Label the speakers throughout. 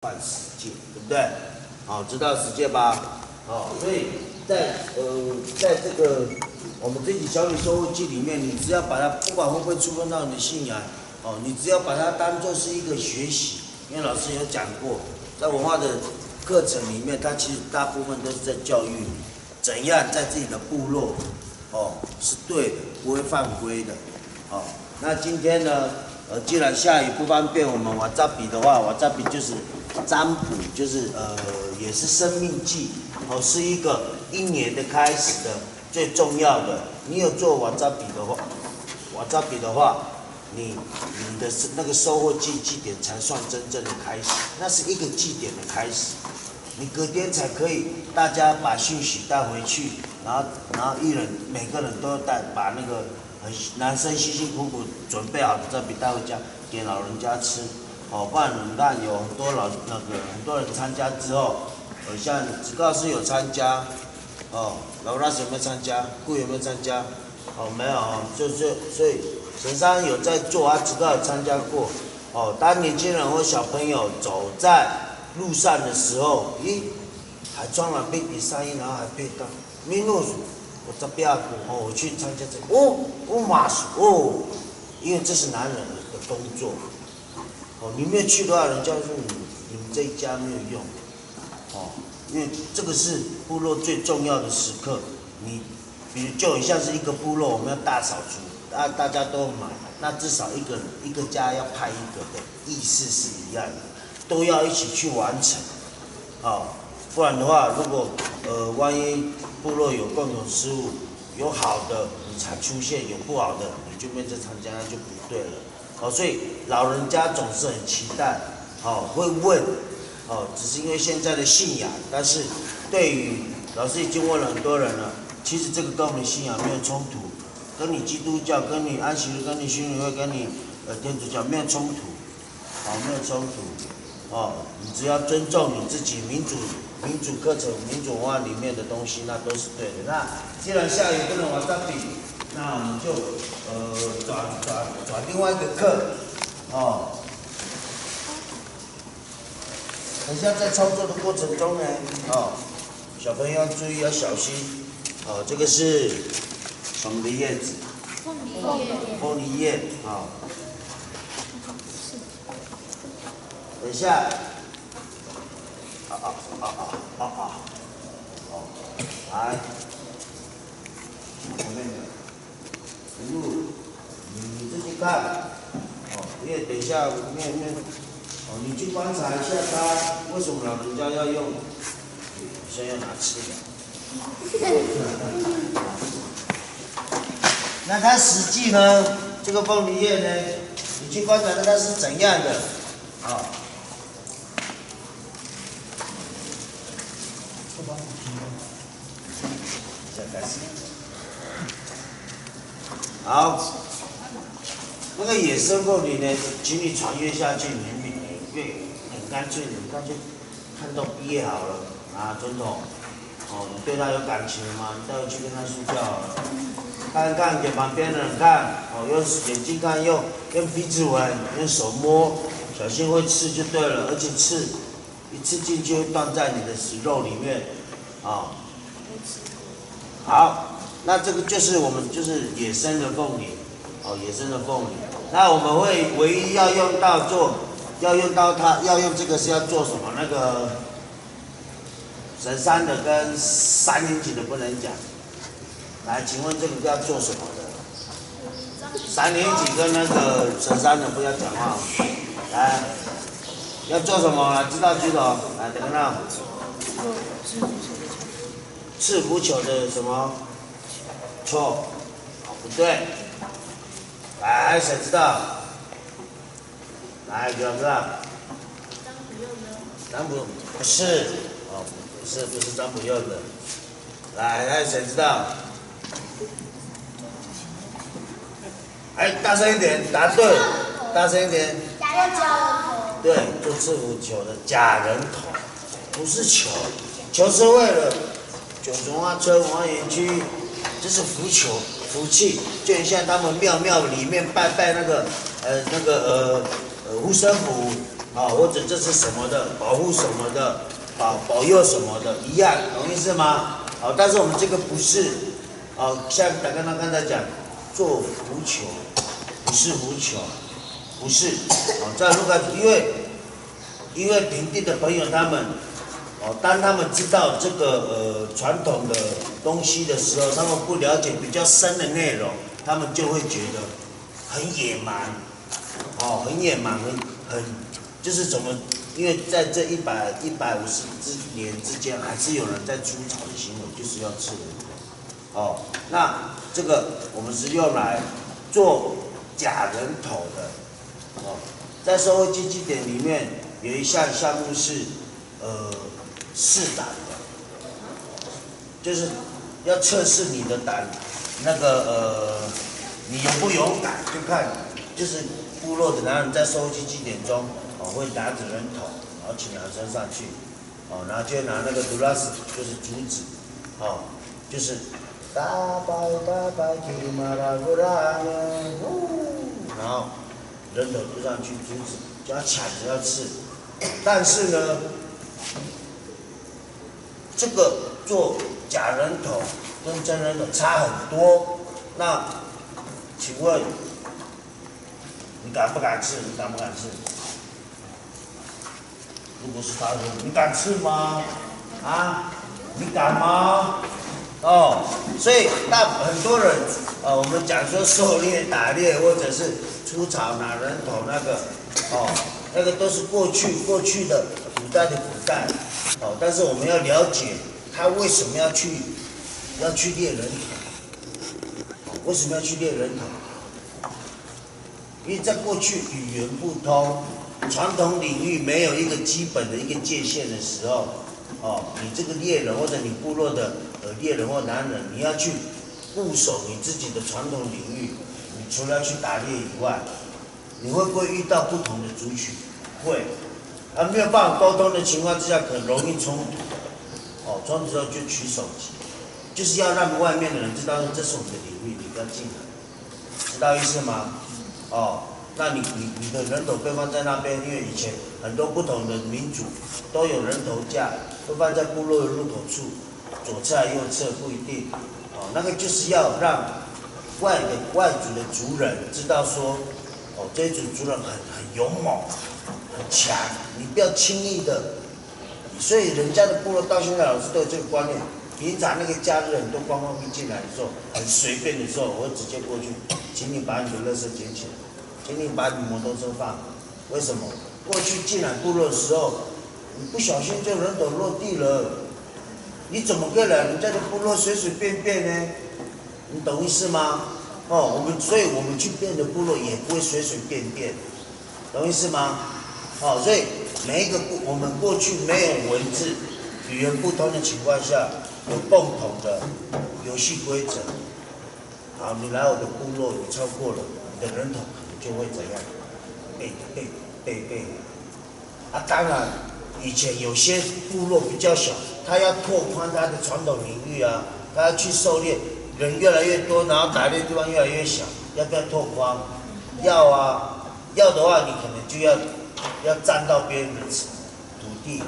Speaker 1: 换十诫，对不对？好，知道十诫吧？好，所以在这个我们这集小李收获记里面，你只要把它，不管会不会触碰到你的信仰，你只要把它当做是一个学习，因为老师有讲过，在文化的课程里面，它其实大部分都是在教育你怎样在自己的部落，是对的，不会犯规的。那今天呢，既然下雨不方便，我们瓦扎比的话，瓦扎比就是占卜，就是也是生命记，是一个一年的开始的最重要的。你有做瓦扎比的话，你的那个收获祭点才算真正的开始，那是一个祭点的开始。你隔天才可以，大家把讯息带回去，然后每个人都把那个男生辛辛苦苦准备好的这笔带回家给老人家吃，不然你看有很多人参加之后，像子高是有参加，老拉斯有没有参加？顾有没有参加？没有所以陈山有在做，子高有参加过，当年轻人或小朋友走在路上的时候，还穿了贝比上衣，然后还配到米诺鼠，我这边我去参加这个，马术因为这是男人的工作，你没有去的话，人家说你们这一家没有用，因为这个是部落最重要的时刻，比如就很像是一个部落，我们要大扫除，大家都买，那至少一个家要派一个的意思是一样的。都要一起去完成，不然的话，如果万一部落有共同事务，有好的你才出现，有不好的你就没在参加，那就不对了。所以老人家总是很期待，会问，只是因为现在的信仰，但是对于老师已经问了很多人了，其实这个跟我们的信仰没有冲突，跟你基督教、跟你安息日、跟你宣礼会、跟你天主教没有冲突，没有冲突。你只要尊重你自己民主课程、民主文化里面的东西，那都是对的。那既然下雨不能往上比，那我们就转另外一个课，等下在操作的过程中呢，小朋友要注意要小心，这个是什么的叶子？凤梨叶，等一下，来，前面的，一路，你自己看，因为等一下你去观察一下他为什么老人家要用，先要拿吃的。那它实际呢，这个凤梨叶呢，你去观察它是怎样的，开始，好，那个野生凤梨呢，请你传阅下去，你很干脆，你干脆看到毕业好了，总统，你对他有感情吗？你带回去跟他睡觉好了，看给旁边的人看，用眼睛看，用鼻子闻，用手摸，小心会刺就对了，而且一刺进去会断在你的肉里面，好，那这个就是我们野生的凤梨，野生的凤梨。那我们会唯一要用这个是要做什么？那个神山的跟3年级的不能讲。来，请问这个要做什么的？3年级跟那个神山的不要讲话。来，要做什么？知道举手。来，等等。赤福球的什么？错，不对。来，谁知道？来，给我知道。占卜不是，不是占卜用的。来，谁知道？大声一点，答对，大声一点。
Speaker 2: 假人头。
Speaker 1: 对，做赤福球的假人头，不是球，球是为了。九重文化园区，这是福球、福气，就很像他们庙里面拜那个护身符，或者这是什么的，保护什么的，保佑什么的，一样，懂意思吗？但是我们这个不是，像刚才讲，做浮球，不是浮球，不是，在卢卡，因为平地的朋友他们，当他们知道这个传统的东西的时候，他们不了解比较深的内容，他们就会觉得很野蛮，很野蛮，很就是怎么，因为在这150年之间，还是有人在出草的行为，就是要吃人头，那这个我们是用来做假人头的，在收获基金点里面有一项目是试胆的，就是要测试你的胆，那个你勇不勇敢，就看就是部落的男人在收获基金点中，会拿着人头，然后请男生上去，然后就拿那个杜拉斯，就是竹子，就是大白大白提马拉布拉呢，然后人头就上去，竹子就要抢着要吃，但是呢，这个做假人头跟真人头差很多。那请问你敢不敢吃？你敢不敢吃？如果是他说你敢吃吗？你敢吗？所以很多人我们讲说狩猎、打猎或者是出草拿人头那个，那个都是过去的古代，但是我们要了解他为什么要去猎人头，为什么要去猎人头？因为在过去语言不通，传统领域没有一个基本的一个界限的时候，你这个猎人或者你部落的猎人或男人，你要去固守你自己的传统领域，你除了要去打猎以外，你会不会遇到不同的族群？会，没有办法沟通的情况之下，很容易冲突。冲突之后就取手机，就是要让外面的人知道这是我们的领域，你不要进来，知道意思吗？那你的人头被放在那边，因为以前很多不同的民族都有人头架，会放在部落的入口处，左侧右侧不一定。那个就是要让外族的族人知道说，这一组族人很勇猛，很强，你不要轻易的。所以人家的部落到现在老师都有这个观念。平常那个假日很多观光客进来的时候，很随便的时候，我会直接过去，请你把你的垃圾捡起来，请你把你摩托车放。为什么？过去进来部落的时候，你不小心就人头落地了，你怎么可以来人家的部落随随便便呢？你懂意思吗？所以我们去别人的部落也不会随随便便，懂意思吗？所以每一个我们过去没有文字、语言不通的情况下，有共同的游戏规则。好，你来我的部落，你超过了，你的人头可能就会怎样？被。当然，以前有些部落比较小，他要拓宽他的传统领域啊，他要去狩猎，人越来越多，然后打猎地方越来越小，要不要拓宽？要啊，要的话，你可能就要占到别人的土地，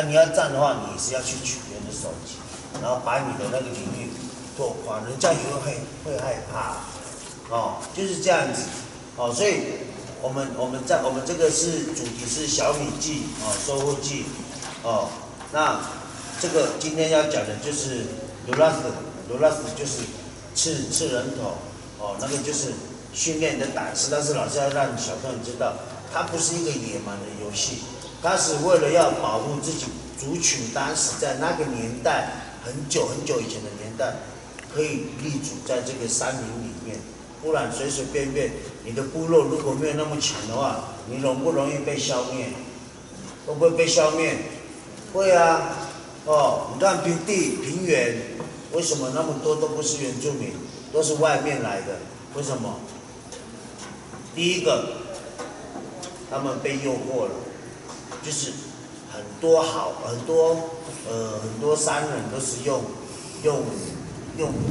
Speaker 1: 你要占的话，你是要去取别人的手机，然后把你的那个领域拓宽，人家也会害怕，就是这样子，所以我们这个是主题是小米季收获季，那这个今天要讲的就是罗拉斯就是刺人头，那个就是训练你的胆识，但是老师要让小朋友知道，它不是一个野蛮的游戏，它是为了要保护自己族群，当时在那个年代很久以前的年代，可以立足在这个山林里面，不然随随便便，你的部落如果没有那么强的话，你容不容易被消灭？会不会被消灭？会啊，你看平原，为什么那么多都不是原住民，都是外面来的？为什么？第一个，他们被诱惑了，就是很多商人都是用，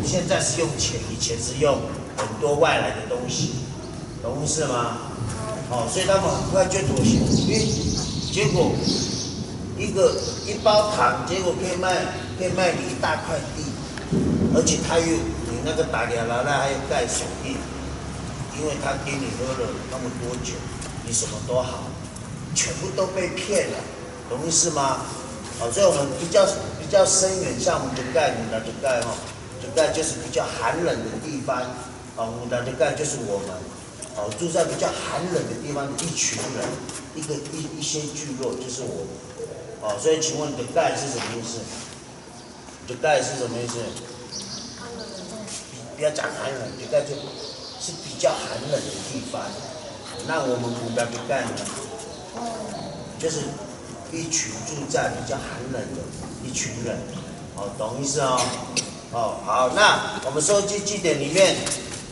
Speaker 1: 现在是用钱，以前是用很多外来的东西，懂意思吗？哦，所以他们很快就妥协，结果一包糖，结果可以卖你一大块地，而且你那个打掉了，那还有盖手印，因为他给你喝了那么多酒，你什么都好，全部都被骗了，懂意思吗？哦，所以我们比较深远，像我们的盖，姆达的盖哈，的盖就是比较寒冷的地方，哦，姆达的盖就是我们。哦，住在比较寒冷的地方的一群人，一些聚落就是我们。哦，所以请问的盖是什么意思？的盖是什么意思？不要讲寒冷，的盖就是比较寒冷的地方。那我们古代的盖呢，就是一群住在比较寒冷的一群人。哦，懂意思哦？哦，好，那我们收集据点里面，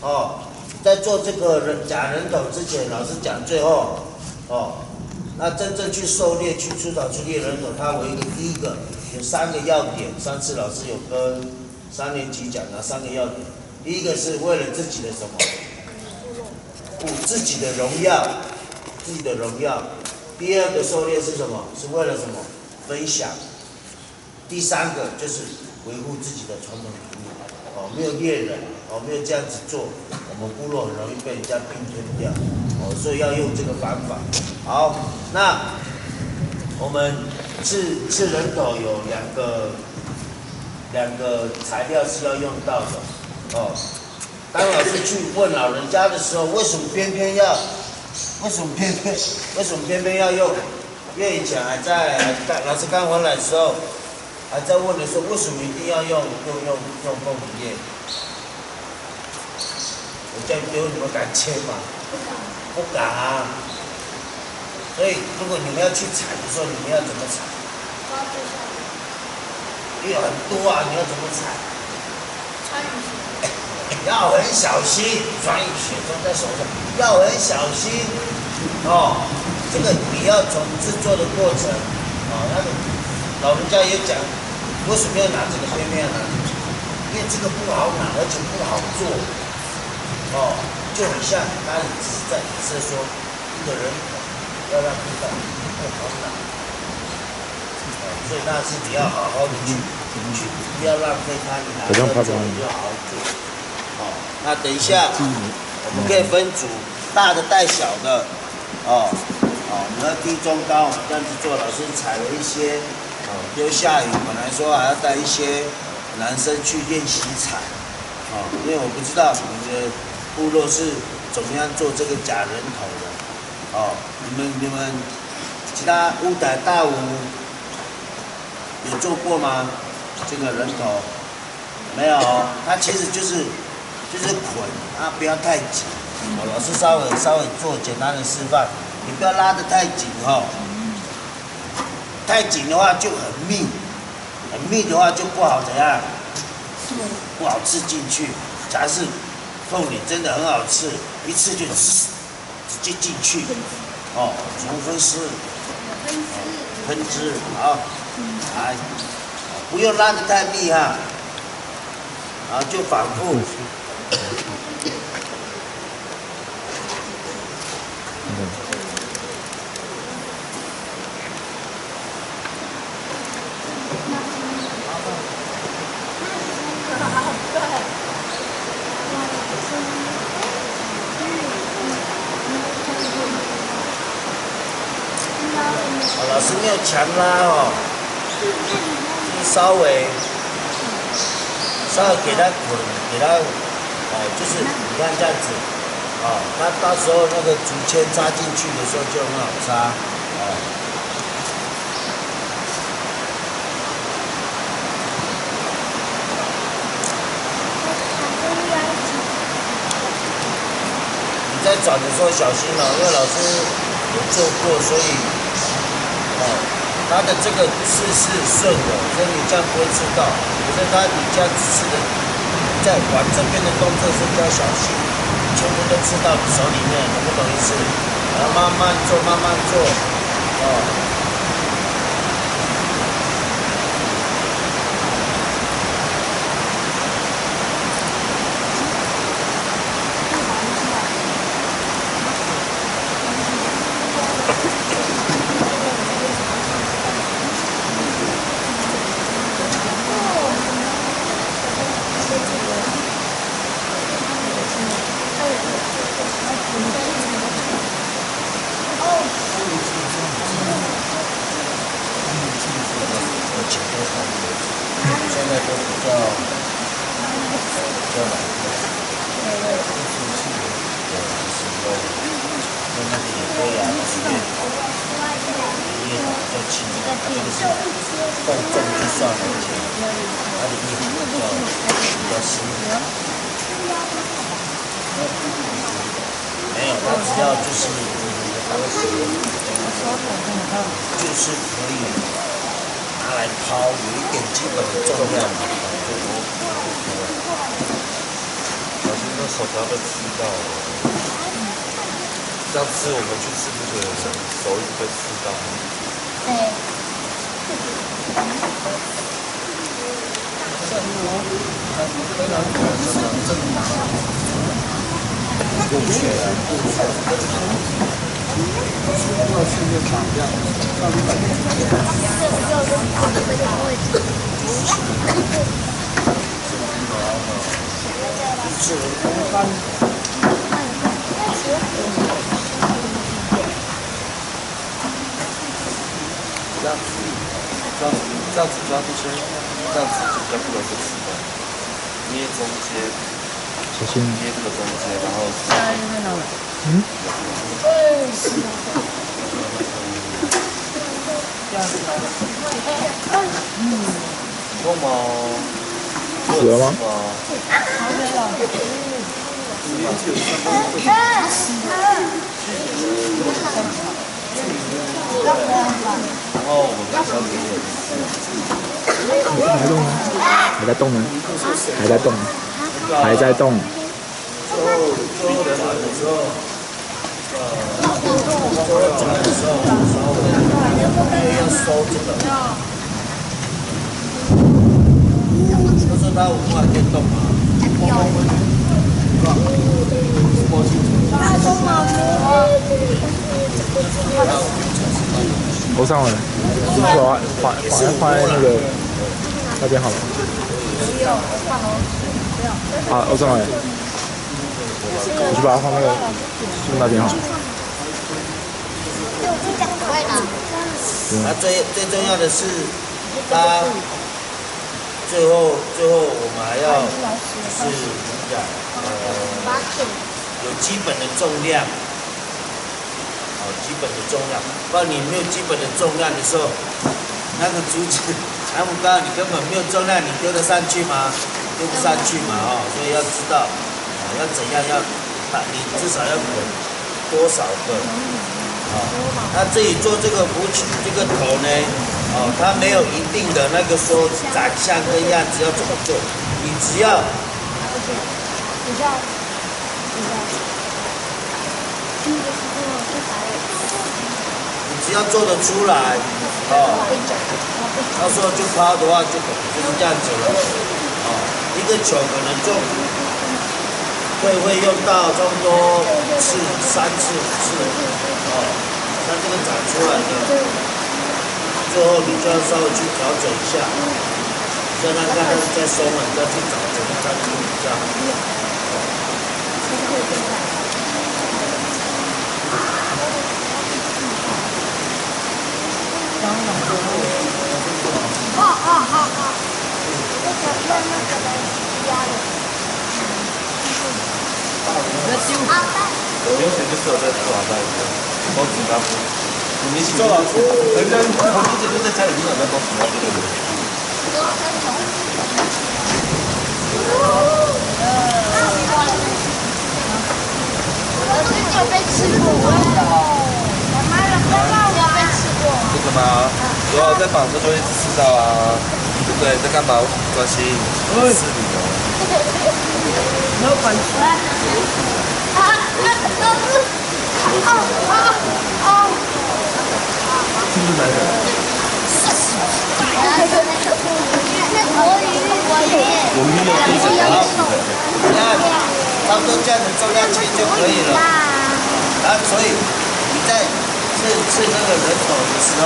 Speaker 1: 哦。在做这个假人头之前，老师讲最后，哦，那真正去狩猎、去出岛、去猎人头，它第一个有3个要点。上次老师有跟3年级讲了3个要点。第一个是为了自己的什么？自己的荣耀，自己的荣耀。第二个狩猎是什么？是为了什么？分享。第3个就是维护自己的传统文化。哦，没有猎人，哦，没有这样子做，我们部落很容易被人家并吞掉，哦，所以要用这个方法。好，那我们吃人头有两个材料是要用到的，哦。当老师去问老人家的时候，为什么偏偏要用？因为以前老师刚回来的时候。还在问的时候，为什么一定要用凤梨叶？我这样丢，你们敢切吗？不敢啊。所以，如果你们要去采的时候，你们要怎么采？因为很多啊，你要怎么采？穿雨鞋。要很小心，穿雨鞋装在手上，要很小心。哦，这个你要从制作的过程，哦，那个。老人家也讲，为什么要拿这个偏偏要拿这个？因为这个不好拿，而且不好做，哦，就很像他只是在影射说，一个人要让对方不好拿，哦，所以那是你要好好的去，不要浪费他，你拿到做你就好好做，哦，那等一下我们可以分组，大的带小的，哦，你要低中高这样子做，老师采了一些。又下雨，本来说还要带一些男生去练习采，因为我不知道你们的部落是怎么样做这个假人头的，你们其他乌仔大武有做过吗？这个人头没有，它其实就是捆啊，不要太紧。我老师稍微做简单的示范，你不要拉得太紧哦。太紧的话就很密的话就不好怎样，不好吃进去。假如是凤梨真的很好吃，一吃就直接进去，哦，怎么分尸？分支，好，来，不用拉得太密哈，然后就反复。老师没有强拉哦，稍微给它滚，给它就是你看这样子，那到时候那个竹签插进去的时候就很好插，你在转的时候小心因为老师有做过，所以。它的这个刺是顺的，所以你这样不会刺到。可是你这样刺的，在往这边的动作是比较小心，全部都刺到你手里面，懂不懂意思？然后慢慢做，慢慢做，在都比较难喝。那个也可以啊，越打比较轻，这个是放重就算了，而且它的叶比较细。没有，它只要就是可以拿来抛，有一点基本的重量。
Speaker 2: 小心那手不要被吃到。上次我们去吃不对，手一直被吃到。
Speaker 3: 对。
Speaker 1: 不缺啊。
Speaker 2: 这样子抓出去，这样子就比较不容易吃到。捏中间，
Speaker 4: 小心
Speaker 2: 捏这个中间，然后多毛，
Speaker 4: 死了吗？
Speaker 2: 然后我们小姐姐
Speaker 4: 还在动吗？还在动吗？还在动。
Speaker 1: 最后转的时候，要收这个。他说他无法电动吗？
Speaker 4: 我上来，我放在那个那边好了。啊，我上来，你去把它放那个树那边好了。
Speaker 1: 他最重要的是，他最后我们还要就是怎么讲？有基本的重量。基本的重量，不然你没有基本的重量的时候，那个竹子那么高，你根本没有重量，你丢得上去吗？丢不上去嘛，所以要知道，要怎样你至少要滚多少个，那自己做这个补曲这个头呢，它没有一定的那个说长相跟样子要怎么做，你只要。你只要做得出来，到时候就抛的话就是这样子了，一个球可能就会用到差不多3次5次，像这个长出来的，最后你就要稍微去调整一下，让它看它再松了，你再去找怎么再处理这样。
Speaker 2: 明显就适合在做好在包子干。你周老师，人家我之前就在家里经常在包子干，对不对？
Speaker 3: 有被吃过
Speaker 2: 这个吗？有啊，在绑车就会吃到啊，对不对？在干嘛？专心吃你哦。
Speaker 3: 老板。
Speaker 2: 是不是男人？我们有第一个好吃的。
Speaker 1: 差不多这样子重量轻就可以了。然后所以你在吃那个人头的时候，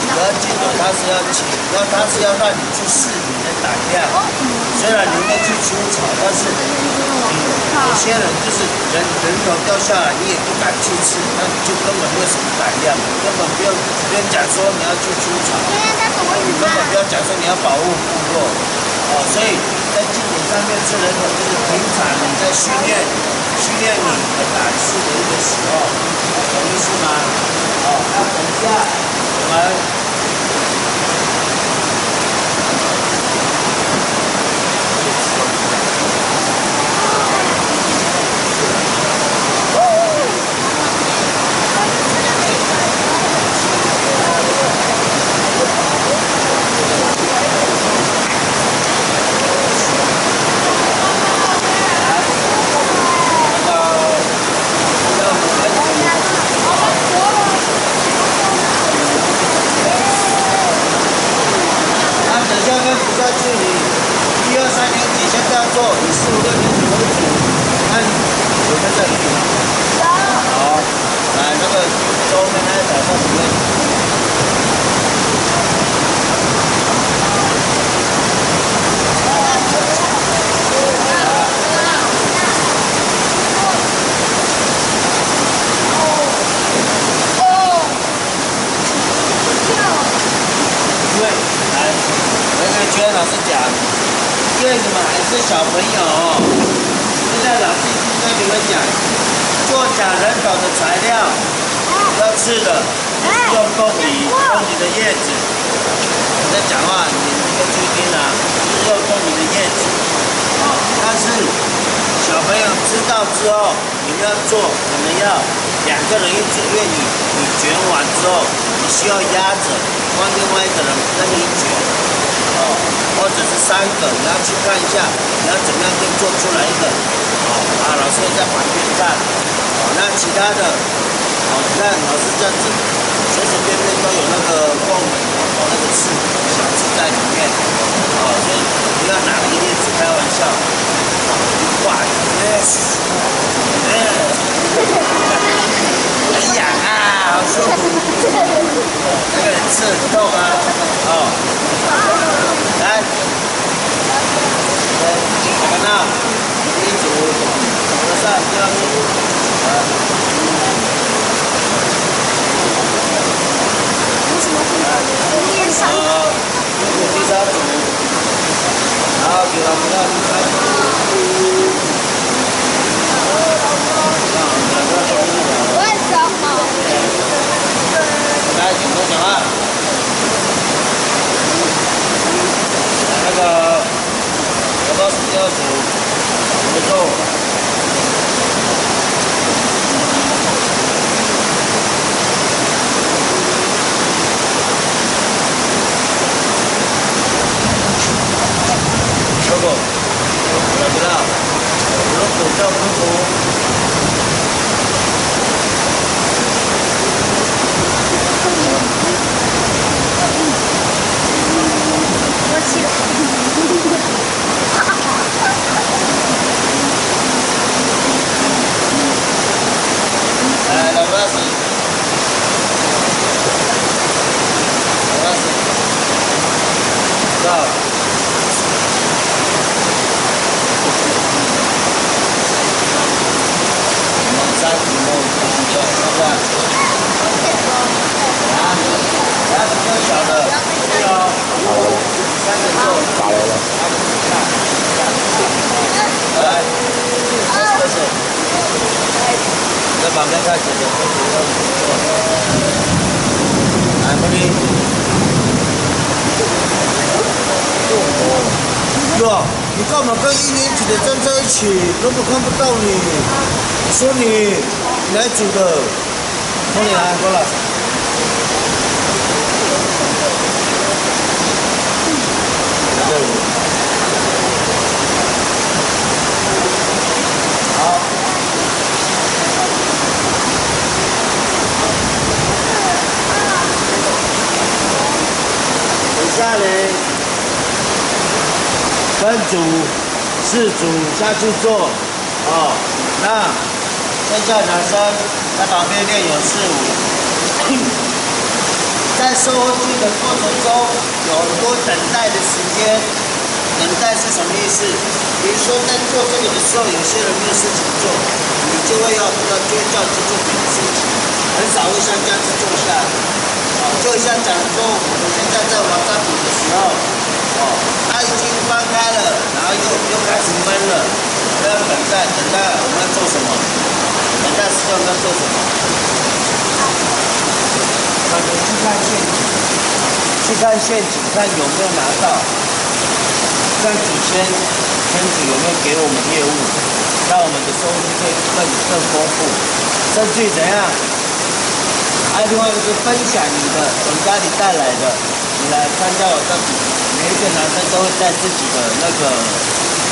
Speaker 1: 你要记得它是要轻，他是要让你去试你那个胆量。虽然你会去出草，但是有些人就是人头掉下来，你也不敢去吃，那你就根本没有什么胆量，根本不用讲说你要去出草，根本不要讲说你要保护部落。所以在祭典上面吃人头，就是平常你在训练你的胆识的一个时候，懂意思吗？那等一下我们。老师讲，因为你们还是小朋友现在老师已经跟你们讲，做假人头的材料要吃的用凤梨的叶子。我在讲话，你们注意听啊，就是用凤梨的叶子。但是小朋友知道之后，你们要做，可能要2个人一组，因为你卷完之后，你需要压着，换另外一个人跟你卷。或者是3个，你要去看一下，你要怎么样可以做出来一个，老师会在旁边看，那其他的，你看老师这样子，随随便便都有那个凤梨，那个刺小刺在里面，所以不要拿那个叶子开玩笑，哇，很痒啊，好舒服，那个刺很痛啊，来，看到第一组，手上第2组，第3组，然后给我们到第3组。
Speaker 3: 为什么？
Speaker 1: 来，请多讲话。那个，我告诉第2组，怎么做？哥哥，知不知道？如果叫哥哥。来，老师，到。3题目9，是不是？来，比较小的，对哦，3个做，
Speaker 4: 打来了。
Speaker 1: 来，开始，在旁边看姐姐，来，茉莉。哟，你干嘛跟1年级的站在一起？根本看不到你。我说你来煮的，茉莉来，过来。好。等下来分组、4组下去做，那剩下男生在旁边练有4、5。在收进的过程中有很多等待的时间，等待是什么意思？比如说在做这个的时候，有些人没有事情做，你就会要比较倔强去做别的事情，很少会像这样子坐下来。就像讲说，我们现在在玩扎比的时候，它已经翻开了，然后又开始闷了，要等待，我们要做什么？等待时间我们要做什么？可能去看陷阱，看有没有拿到，看祖先天主有没有给我们业务，让我们的收入会更丰富，甚至于怎样？还有另外一个是分享你的从家里带来的，你来参加我这里，每一个男生都会带自己的那个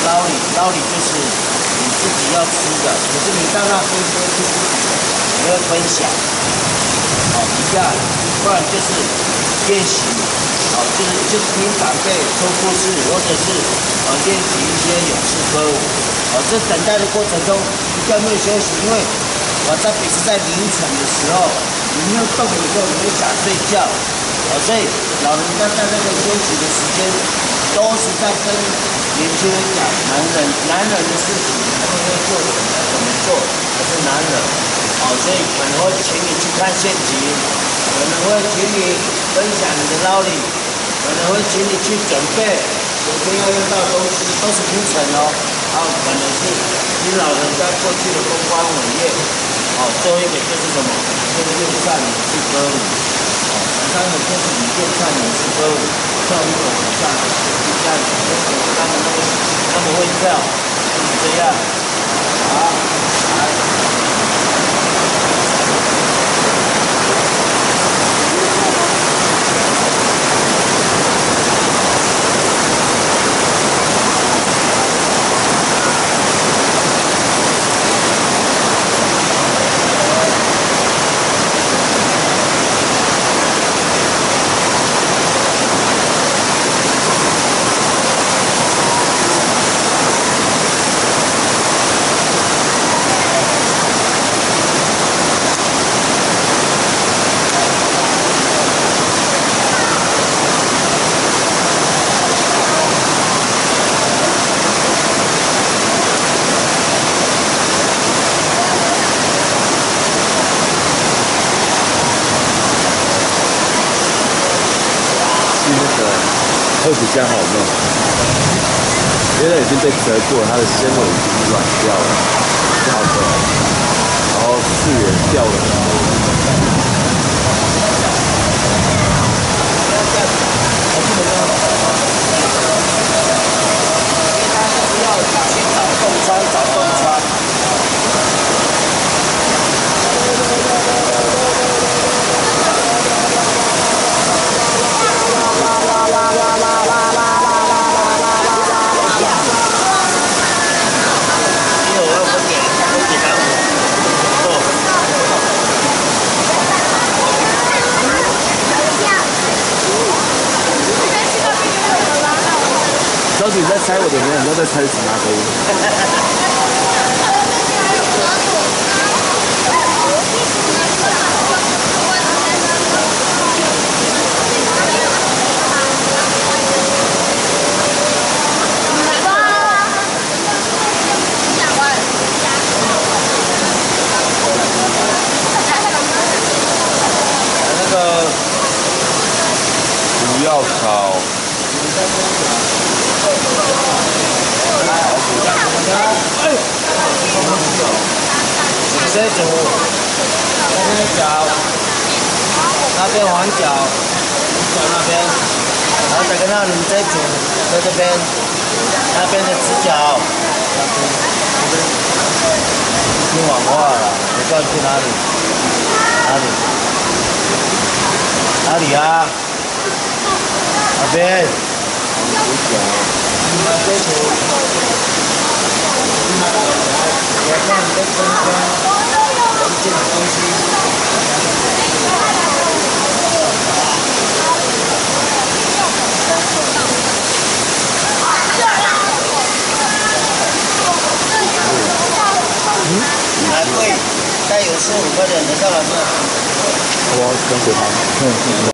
Speaker 1: 捞里就是你自己要吃的，可是你到那不会去吃，你会分享，一下，不然就是练习，就是听长辈说故事，或者是练习一些勇士歌舞，这等待的过程中一定要没有休息，因为我在比是在凌晨的时候。你没有动的时候，你会想睡觉，所以老人家在那个休息的时间，都是在跟年轻人讲男人的事情，他们会做怎么做，可是男人，所以可能会请你去看陷阱，可能会请你分享你的道理，可能会请你去准备有天要用到的东西，都是铺陈哦，可能是你老人家过去的风光伟业。最后一个就是什么？就是用善勇士歌舞。第三个就是你用善勇士歌舞，跳一个舞上，像他们会跳，就是这样。好，来。
Speaker 4: 会比较好弄，因为它已经被折过，它的纤维已经软掉了，不好弄，然后刺也掉了很多。小姐你在猜我的名，你都在猜什么歌？
Speaker 2: 那个不要炒。这组那边脚，那边黄脚，脚那边，然后再跟到你这组在这边，那边的直角，听谎话了，你知道去哪里？哪里啊？那边。那这组。我看你在中间，一件东西。来贵，带有15个人的到了没有？
Speaker 4: 我跟随他。